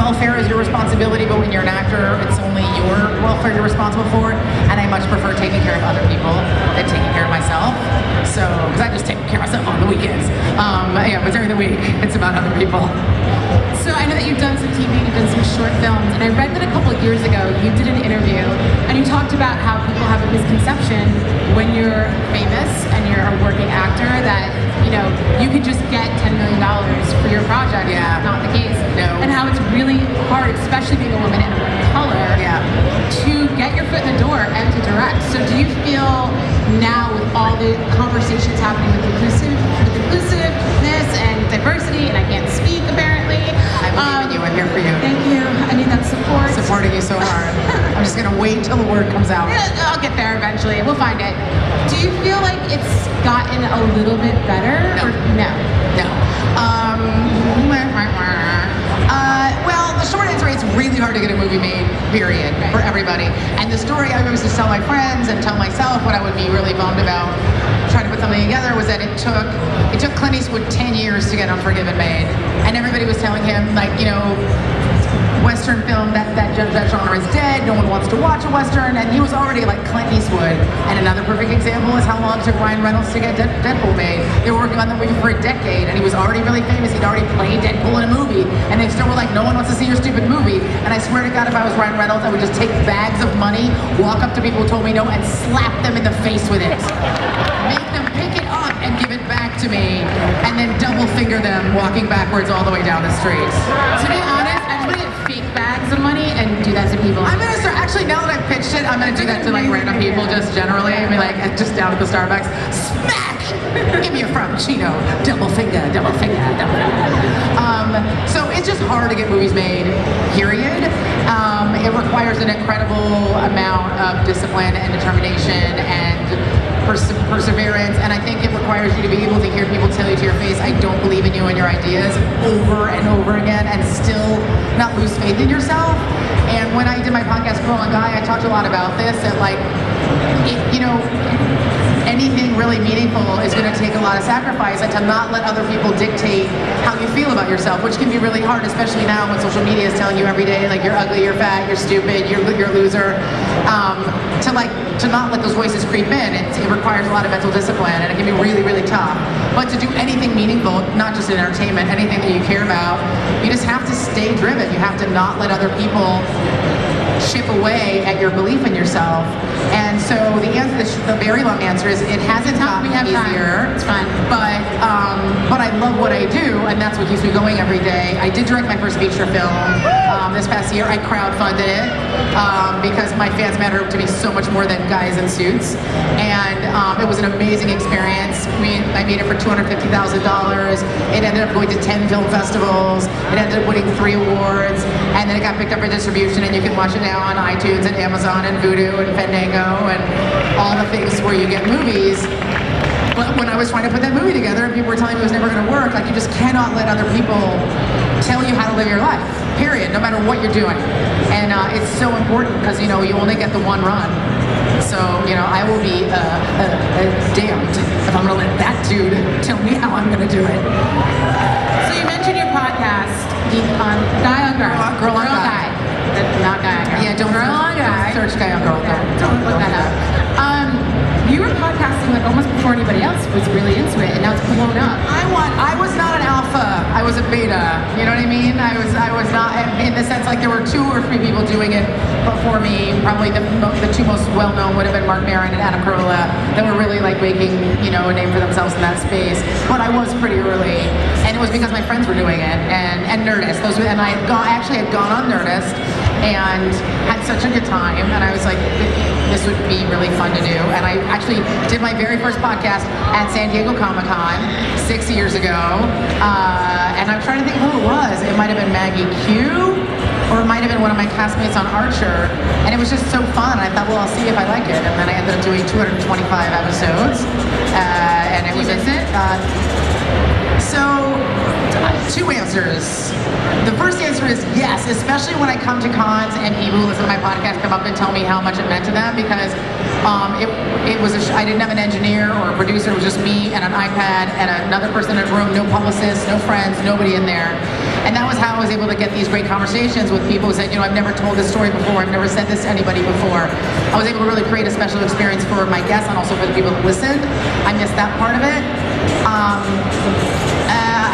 welfare is your responsibility, but when you're an actor, it's only your welfare you're responsible for. And I much prefer taking care of other people than taking care of myself. So, because I just take care of myself on the weekends. But during the week, it's about other people. So I know that you've done some TV, you've done some short films, and I read that a couple of years ago you did an interview and you talked about how people have a misconception when you're famous and you're a working actor that, you know, you could just get $10 million for your project. Yeah. Not the case. No. And how it's really hard, especially being a woman and a woman of color, to get your foot in the door and to direct. So do you feel now with all the conversations happening with inclusiveness and diversity, and I can't speak apparently. I believe in you, I'm here for you. Thank you, I need that support. Supporting you so hard. I'm just gonna wait till the word comes out. I'll get there eventually, we'll find it. Do you feel like it's gotten a little bit better? No. Or no? No. Well, the short answer is it's really hard to get a movie made, period, for everybody. And the story I always just tell my friends and tell myself what I would be really bummed about trying to put something together was that it took Clint Eastwood 10 years to get Unforgiven made. And everybody was telling him, like, you know, Western film, that genre is dead, no one wants to watch a Western, and he was already like Clint Eastwood. And another perfect example is how long it took Ryan Reynolds to get Deadpool made. They were working on the movie for a decade, and he was already really famous, he'd already played Deadpool in a movie, and they still were like, no one wants to see your stupid movie. And I swear to God, if I was Ryan Reynolds, I would just take bags of money, walk up to people who told me no, and slap them in the face with it. Make them pick it up and give it back to me, and then double finger them walking backwards all the way down the street. To be honest, I just want to get fake bags of money and do that to people. I'm gonna start, actually now that I've pitched it, I'm gonna do that to like random people just generally. I mean, like just down at the Starbucks, smack! Give me a frappuccino, double finger, double finger, double finger. So it's just hard to get movies made, period. It requires an incredible amount of discipline and determination and perseverance, and I think it requires you to be able to hear people tell you to your face, I don't believe in you and your ideas, over and over again, and still not lose faith in yourself. And when I did my podcast, Girl and Guy, I talked a lot about this, that like, you know, anything really meaningful is going to take a lot of sacrifice, and to not let other people dictate how you feel about yourself, which can be really hard, especially now when social media is telling you every day, like, you're ugly, you're fat, you're stupid, you're a loser. To not let those voices creep in, it requires a lot of mental discipline, and it can be really, really tough. But to do anything meaningful, not just in entertainment, anything that you care about, you just have to stay driven. You have to not let other people chip away at your belief in yourself. And so the very long answer is it hasn't gotten easier. It's fine. But I love what I do, and that's what keeps me going every day. I did direct my first feature film this past year. I crowdfunded it because my fans matter to me so much more than guys in suits. And it was an amazing experience. I made it for $250,000. It ended up going to 10 film festivals. It ended up winning 3 awards, and then it got picked up for distribution, and you can watch it now on iTunes and Amazon and Vudu and Fandango and all the things where you get movies. But when I was trying to put that movie together and people were telling me it was never going to work, like, you just cannot let other people tell you how to live your life, period, no matter what you're doing. And it's so important because, you know, you only get the one run. So, you know, I will be damned if I'm going to let that dude tell me how I'm going to do it. So you mentioned your podcast, Guy on Girl. Girl on Guy. Not Guy on Girl. Yeah, don't Girl on Guy. Search Guy on Girl. Don't look that up. You were podcasting like almost before anybody else was really into it, and now it's blown up. I was not an alpha. I was a beta. You know what I mean? I was not, in the sense, like, there were 2 or 3 people doing it before me. Probably the 2 most well-known would have been Mark Maron and Anna Carolla, that were really like making, you know, a name for themselves in that space. But I was pretty early, and it was because my friends were doing it, and Nerdist. And I actually had gone on Nerdist and had such a good time, and I was like, this would be really fun to do. And I actually did my very first podcast at San Diego Comic-Con 6 years ago, and I'm trying to think who it was. It might have been Maggie Q, or it might have been one of my castmates on Archer, and it was just so fun. I thought, well, I'll see if I like it, and then I ended up doing 225 episodes, and it was so 2 answers. The first answer is yes, especially when I come to cons and people who listen to my podcast come up and tell me how much it meant to them, because I didn't have an engineer or a producer. It was just me and an iPad and another person in a room, no publicists, no friends, nobody in there. And that was how I was able to get these great conversations with people who said, I've never told this story before, I've never said this to anybody before. I was able to really create a special experience for my guests and also for the people that listened. I missed that part of it.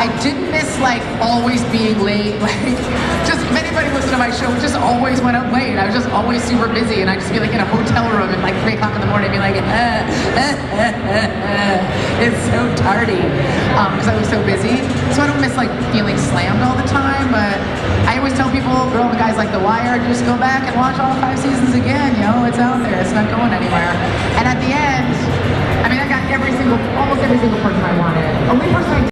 I didn't miss always being late. Just if anybody listened to my show, it just always went up late. I was just always super busy, and I'd just be in a hotel room at 3 o'clock in the morning, and be like, it's so tardy, because I was so busy. So I don't miss feeling slammed all the time. But I always tell people, girl, the guys like The Wire, just go back and watch all 5 seasons again. It's out there. It's not going anywhere. And at the end, I got almost every single person I wanted. Only person I